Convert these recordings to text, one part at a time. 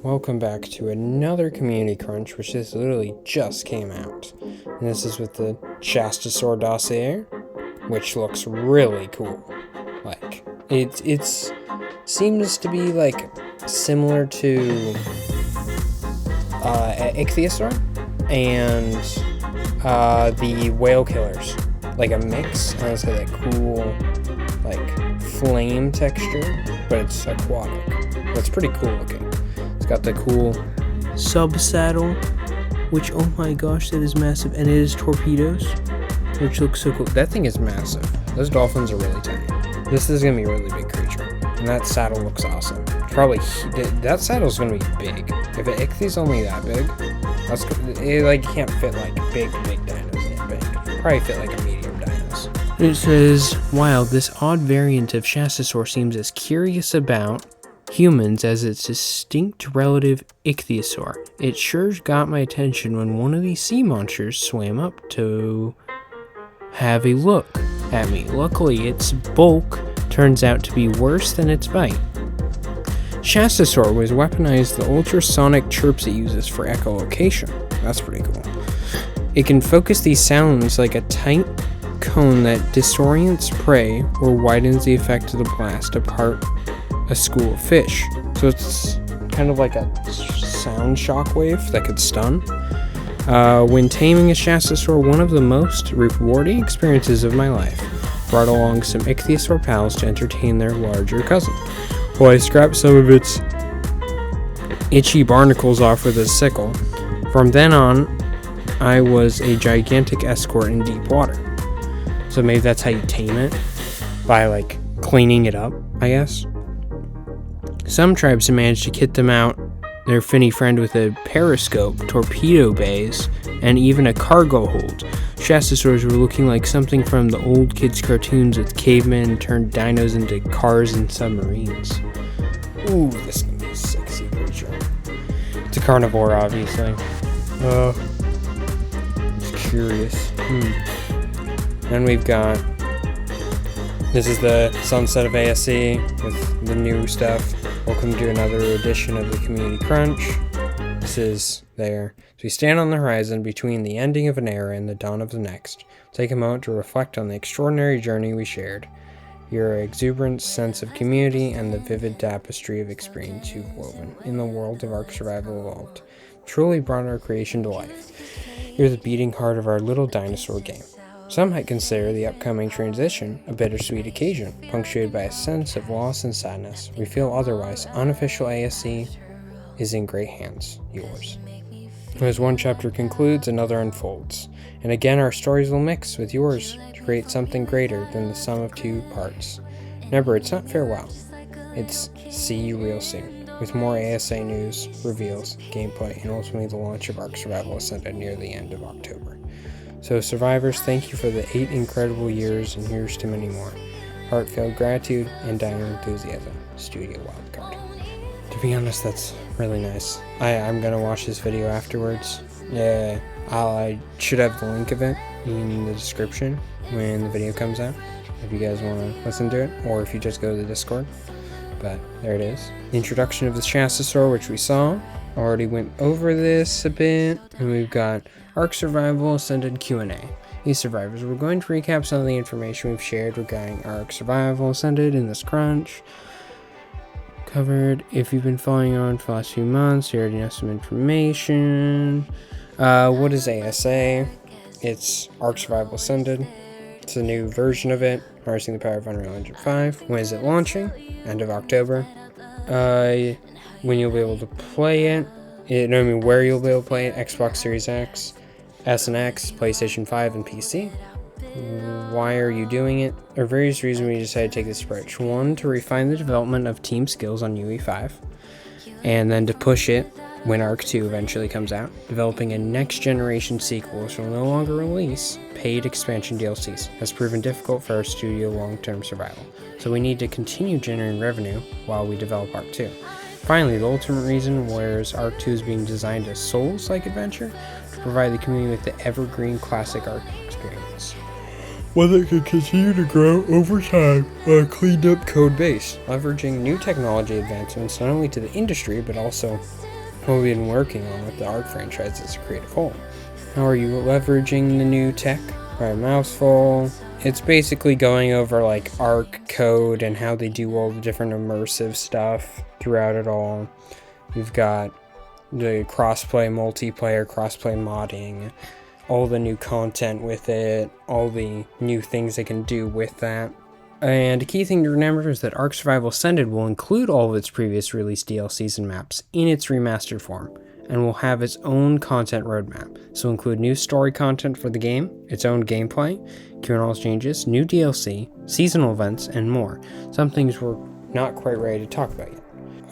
welcome back to another Community Crunch, which this literally just came out. And this is with the Shastasaur dossier, which looks really cool. Like, it's seems to be, like, similar to Ichthyosaur and the Whale Killers. Like a mix, and it's got that cool, like, flame texture, but it's aquatic. That's pretty cool looking. It's got the cool sub-saddle, which, oh my gosh, that is massive, and it is torpedoes, which looks so cool. That thing is massive. Those dolphins are really tiny. This is gonna be a really big creature, and that saddle looks awesome. Probably, that saddle's gonna be big. If an Ichthyo's only that big, that's, it, like, can't fit, like, big dinos in it, but probably fit, like, a medium dinos. It says, wow, this odd variant of Shastasaur seems as curious about humans as its distinct relative Ichthyosaur. It sure got my attention when one of these sea monsters swam up to have a look at me. Luckily, its bulk turns out to be worse than its bite. Shastasaur was weaponized the ultrasonic chirps it uses for echolocation. That's pretty cool. It can focus these sounds like a tight cone that disorients prey or widens the effect of the blast apart a school of fish. So it's kind of like a sound shockwave that could stun. When taming a Shastasaur, one of the most rewarding experiences of my life. Brought along some Ichthyosaur pals to entertain their larger cousin. Well, I scrapped some of its itchy barnacles off with a sickle. From then on, I was a gigantic escort in deep water. So maybe that's how you tame it, by, like, cleaning it up, I guess. Some tribes have managed to kit them out, their finny friend, with a periscope, torpedo bays, and even a cargo hold. Shastasaurs were looking like something from the old kids' cartoons with cavemen turned dinos into cars and submarines. Ooh, this is gonna be a sexy creature. It's a carnivore, obviously. Just curious. Then we've got, this is the sunset of ASA with the new stuff. Welcome to another edition of the Community Crunch. This is there. So we stand on the horizon between the ending of an era and the dawn of the next. Take a moment to reflect on the extraordinary journey we shared, your exuberant sense of community, and the vivid tapestry of experience you've woven in the world of Ark Survival Evolved. Truly brought our creation to life. You're the beating heart of our little dinosaur game. Some might consider the upcoming transition a bittersweet occasion, punctuated by a sense of loss and sadness. We feel otherwise. Unofficial ASC is in great hands, yours. As one chapter concludes, another unfolds. And again, our stories will mix with yours to create something greater than the sum of two parts. Remember, it's not farewell. It's see you real soon, with more ASA news, reveals, gameplay, and ultimately the launch of Ark Survival Ascended near the end of October. So survivors, thank you for the 8 incredible years, and here's to many more. Heartfelt gratitude and dire enthusiasm. Studio Wildcard. To be honest, that's really nice. I'm gonna watch this video afterwards. Yeah, I should have the link of it in the description when the video comes out, if you guys want to listen to it, or if you just go to the Discord. But there it is. The introduction of the Shastasaur, which we saw. Already went over this a bit, and we've got Ark Survival Ascended Q&A. These survivors, we're going to recap some of the information we've shared regarding Ark Survival Ascended in this crunch. Covered, if you've been following on for the last few months, you already know some information. What is ASA? It's Ark Survival Ascended. It's a new version of it, harnessing the power of Unreal Engine 5. When is it launching? End of October. When you'll be able to play it, where you'll be able to play it: Xbox Series X, S and X, PlayStation 5, and PC. Why are you doing it? There are various reasons we decided to take this approach. One, to refine the development of team skills on UE5, and then to push it when Ark 2 eventually comes out, developing a next-generation sequel which will no longer release paid expansion DLCs has proven difficult for our studio long-term survival, so we need to continue generating revenue while we develop Ark 2. Finally, the ultimate reason whereas Ark 2 is being designed as Souls-like adventure to provide the community with the evergreen classic Ark experience, one that can continue to grow over time on a cleaned up code base, leveraging new technology advancements not only to the industry but also what we've been working on with the ARK franchise as a creative whole. How are you leveraging the new tech? Right, mouthful. It's basically going over like ARK code and how they do all the different immersive stuff throughout it all. We've got the crossplay, multiplayer, crossplay modding, all the new content with it, all the new things they can do with that. And a key thing to remember is that ARK Survival Ascended will include all of its previous release DLCs and maps in its remastered form, and will have its own content roadmap. So include new story content for the game, its own gameplay, kernel changes, new DLC, seasonal events, and more. Some things we're not quite ready to talk about yet.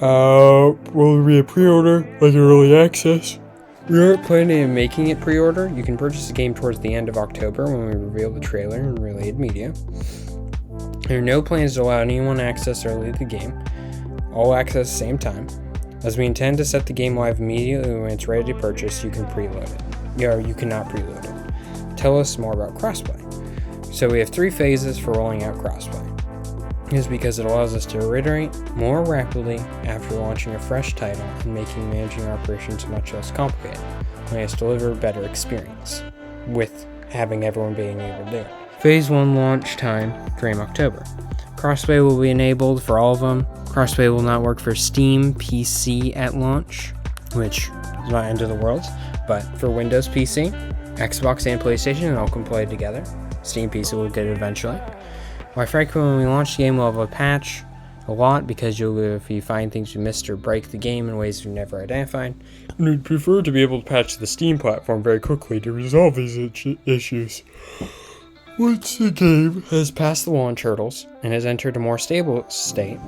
Will there be a pre-order, like early access? We aren't planning on making it pre-order. You can purchase the game towards the end of October when we reveal the trailer and related media. There are no plans to allow anyone access early to the game. All access at the same time. As we intend to set the game live immediately when it's ready to purchase, you can preload it. You cannot preload it. Tell us more about crossplay. So we have 3 phases for rolling out crossplay. It is because it allows us to iterate more rapidly after launching a fresh title and making managing operations much less complicated, letting us deliver a better experience with having everyone being able to do it. Phase 1 launch time frame October. Crossplay will be enabled for all of them. Crossplay will not work for Steam PC at launch, which is not end of the world, but for Windows PC, Xbox, and PlayStation, all can play together. Steam PC will get it eventually. While frankly, when we launch the game, we'll have a patch a lot because if you find things you missed or break the game in ways you've never identified. We'd prefer to be able to patch the Steam platform very quickly to resolve these issues. Once the game has passed the launch hurdles and has entered a more stable state,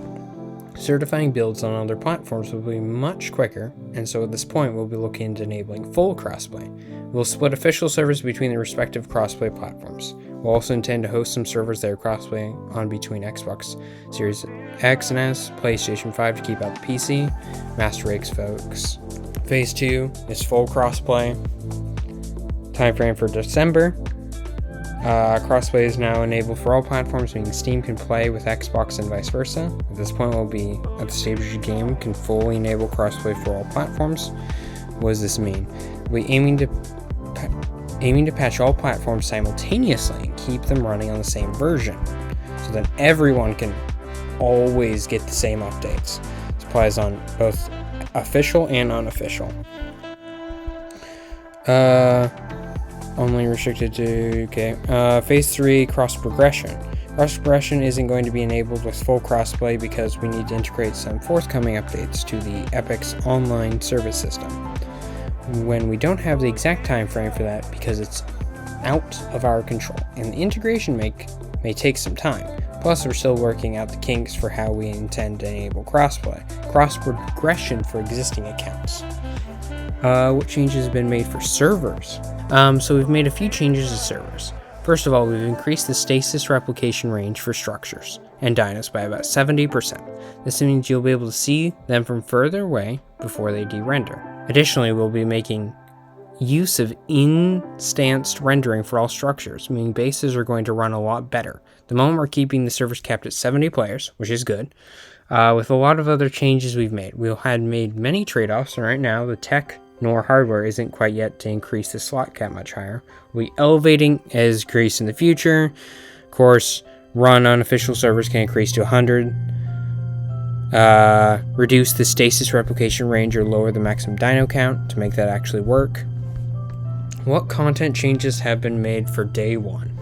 certifying builds on other platforms will be much quicker, and so at this point we'll be looking into enabling full crossplay. We'll split official servers between the respective crossplay platforms. We'll also intend to host some servers that are crossplay on between Xbox Series X and S, PlayStation 5 to keep out the PC, Master Race folks. Phase 2 is full crossplay. Timeframe for December. Crossplay is now enabled for all platforms, meaning Steam can play with Xbox and vice versa. At this point, we'll be at the stage where the game can fully enable crossplay for all platforms. What does this mean? We're aiming to patch all platforms simultaneously and keep them running on the same version, so that everyone can always get the same updates. This applies on both official and unofficial. Only restricted to, Phase 3, cross progression. Cross progression isn't going to be enabled with full crossplay because we need to integrate some forthcoming updates to the Epic's online service system. When we don't have the exact time frame for that because it's out of our control, and the integration may take some time. Plus, we're still working out the kinks for how we intend to enable cross progression for existing accounts. What changes have been made for servers? So we've made a few changes to servers. First of all, we've increased the stasis replication range for structures and dinos by about 70%. This means you'll be able to see them from further away before they de-render. Additionally, we'll be making use of instanced rendering for all structures, meaning bases are going to run a lot better. The moment we're keeping the servers capped at 70 players, which is good. With a lot of other changes we've made, we had made many trade-offs, and right now the tech nor hardware isn't quite yet to increase the slot cap much higher. We'll be elevating as increase in the future. Of course, run unofficial servers can increase to 100. Reduce the stasis replication range or lower the maximum dino count to make that actually work. What content changes have been made for day 1?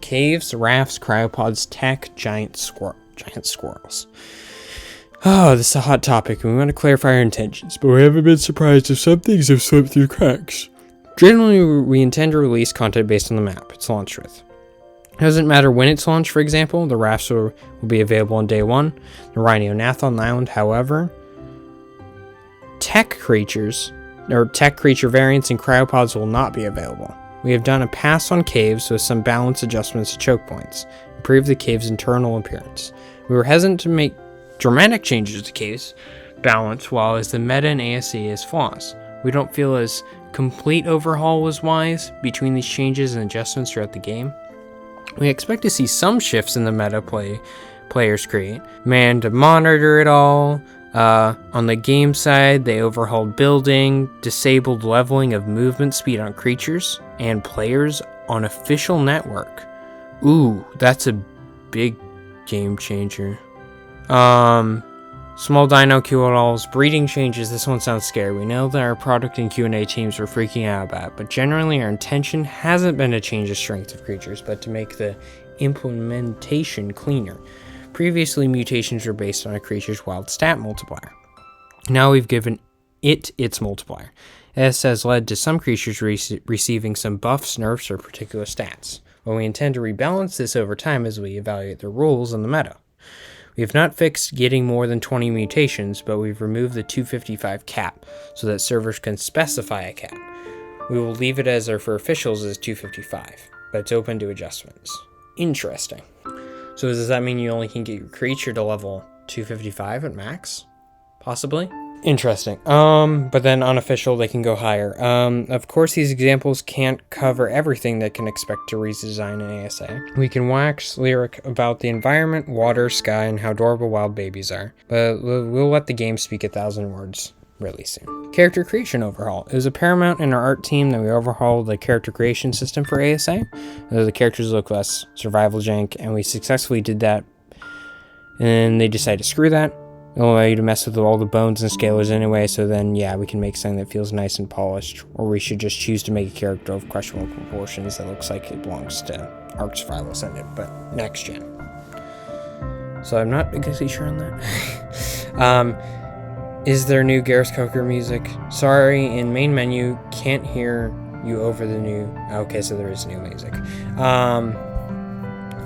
Caves, rafts, cryopods, tech, giant squirrels. Oh, this is a hot topic, and we want to clarify our intentions, but we haven't been surprised if some things have slipped through cracks. Generally, we intend to release content based on the map it's launched with. It doesn't matter when it's launched, for example, the rafts will be available on day 1. The Rhinonathon Island, however, tech creature variants and cryopods will not be available. We have done a pass on caves with some balance adjustments to choke points, improve the cave's internal appearance. We were hesitant to make dramatic changes to caves balance, while as the meta and ASA is flaws. We don't feel as complete overhaul was wise between these changes and adjustments throughout the game. We expect to see some shifts in the meta players create. Man to monitor it all, On the game side, they overhauled building, disabled leveling of movement speed on creatures and players on official network. Ooh, that's a big game changer. Small dino Q&Alls, breeding changes. This one sounds scary. We know that our product and Q&A teams are freaking out about it, but generally our intention hasn't been to change the strength of creatures, but to make the implementation cleaner. Previously, mutations were based on a creature's wild stat multiplier. Now we've given it its multiplier. This has led to some creatures receiving some buffs, nerfs, or particular stats. Well, we intend to rebalance this over time as we evaluate the rules in the meta. We have not fixed getting more than 20 mutations, but we've removed the 255 cap so that servers can specify a cap. We will leave it as for officials as 255, but it's open to adjustments. Interesting. So does that mean you only can get your creature to level 255 at max? Possibly? Interesting. But then unofficial, they can go higher. Of course, these examples can't cover everything that can expect to redesign an ASA. We can wax lyric about the environment, water, sky, and how adorable wild babies are, but we'll let the game speak 1,000 words really soon. Character creation overhaul. It was a paramount in our art team that we overhauled the character creation system for ASA. The characters look less survival jank, and we successfully did that. And they decided to screw that. It'll allow you to mess with all the bones and scalars anyway, so then, yeah, we can make something that feels nice and polished, or we should just choose to make a character of questionable proportions that looks like it belongs to Arc Survival Ascended, but next gen. So I'm not exactly sure on that. Is there new Garrus Coker music? Sorry, in main menu, can't hear you over the new... Okay, so there is new music.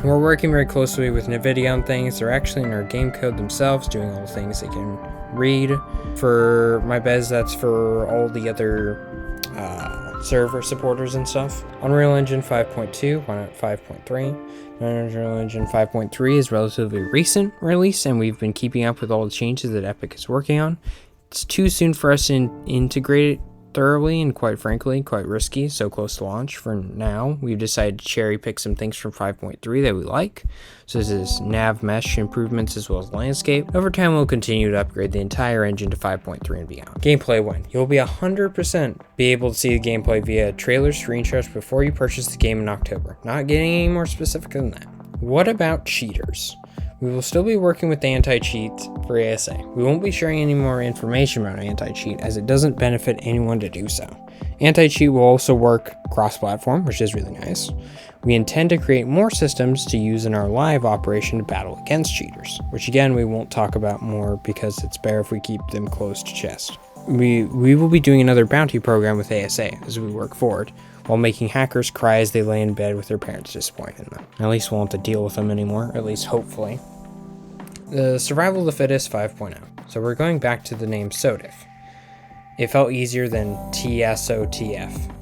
We're working very closely with NVIDIA on things. They're actually in our game code themselves, doing all the things they can read. For my bez, that's for all the other server supporters and stuff. Unreal Engine 5.2, why not 5.3? Unreal Engine 5.3 is relatively recent release, and we've been keeping up with all the changes that Epic is working on. It's too soon for us to integrate it thoroughly, and quite frankly, quite risky, so close to launch. For now, we've decided to cherry pick some things from 5.3 that we like. So this is nav mesh improvements as well as landscape. Over time, we'll continue to upgrade the entire engine to 5.3 and beyond. Gameplay when? You'll be 100% be able to see the gameplay via trailers, screenshots before you purchase the game in October. Not getting any more specific than that. What about cheaters? We will still be working with anti-cheat for ASA. We won't be sharing any more information about anti-cheat as it doesn't benefit anyone to do so. Anti-cheat will also work cross-platform, which is really nice. We intend to create more systems to use in our live operation to battle against cheaters, which again we won't talk about more because it's better if we keep them close to chest. We will be doing another bounty program with ASA as we work forward, while making hackers cry as they lay in bed with their parents disappointed in them. At least we won't have to deal with them anymore, at least hopefully. The Survival of the Fittest 5.0. So we're going back to the name SOTIF. It felt easier than TSOTF.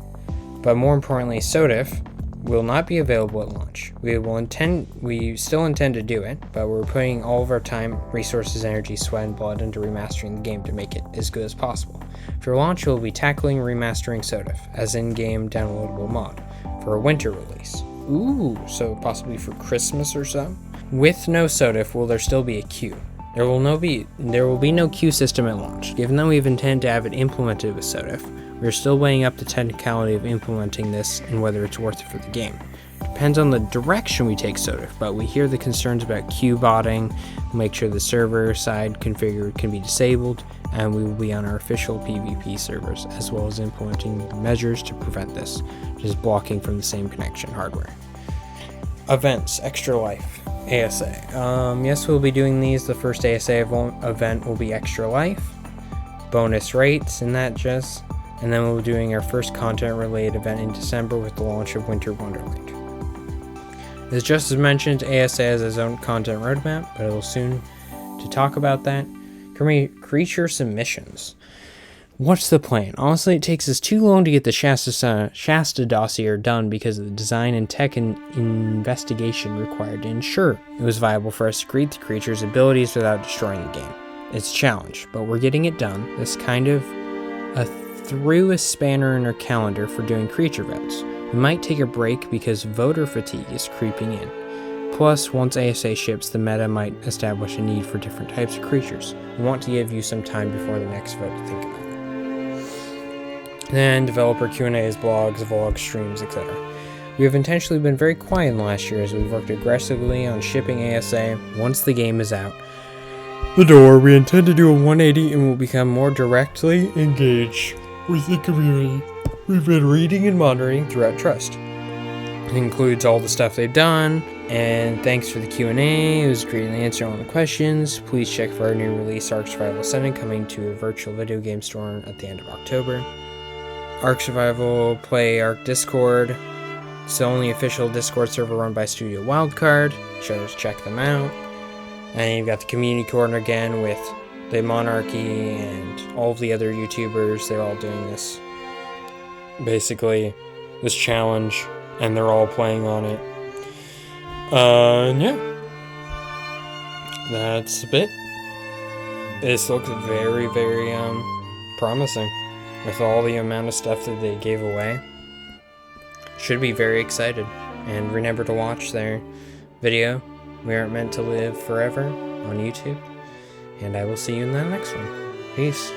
But more importantly, SOTIF will not be available at launch. We still intend to do it, but we're putting all of our time, resources, energy, sweat, and blood into remastering the game to make it as good as possible. For launch, we'll be tackling remastering SOTIF as in-game downloadable mod for a winter release. Ooh, so possibly for Christmas or so? With no SOTIF, will there still be a queue? There will be no queue system at launch. Given that we've intended to have it implemented with SOTIF, we're still weighing up the technicality of implementing this and whether it's worth it for the game. Depends on the direction we take SOTIF, but we hear the concerns about queue botting. We'll make sure the server side configured can be disabled, and we will be on our official PvP servers, as well as implementing measures to prevent this, just blocking from the same connection hardware. Events, Extra Life, ASA. Yes, we'll be doing these. The first ASA event will be Extra Life, bonus rates, and that just, and then we'll be doing our first content-related event in December with the launch of Winter Wonderland. As just as mentioned, ASA has its own content roadmap, but it will soon to talk about that. Creature submissions. What's the plan? Honestly, it takes us too long to get the Shasta dossier done because of the design and tech and investigation required to ensure it was viable for us to create the creature's abilities without destroying the game. It's a challenge, but we're getting it done. This kind of threw a spanner in our calendar for doing creature votes. We might take a break because voter fatigue is creeping in. Plus, once ASA ships, the meta might establish a need for different types of creatures. We want to give you some time before the next vote to think about it. Then, developer Q&As, blogs, vlogs, streams, etc. We have intentionally been very quiet in the last year as we've worked aggressively on shipping ASA once the game is out the door. We intend to do a 180 and will become more directly engaged with the community we've been reading and monitoring throughout Trust. It includes all the stuff they've done, and thanks for the Q&A. It was great to answer all the questions. Please check for our new release, Ark Survival Ascended, coming to a virtual video game store at the end of October. Ark Survival Play Ark Discord. It's the only official Discord server run by Studio Wildcard. Sure, check them out. And you've got the community corner again with the Monarchy and all of the other YouTubers. They're all doing this, basically, this challenge, and they're all playing on it. And yeah, that's a bit. This looks very, very promising with all the amount of stuff that they gave away. Should be very excited. And remember to watch their video, We Aren't Meant to Live Forever, on YouTube. And I will see you in the next one. Peace.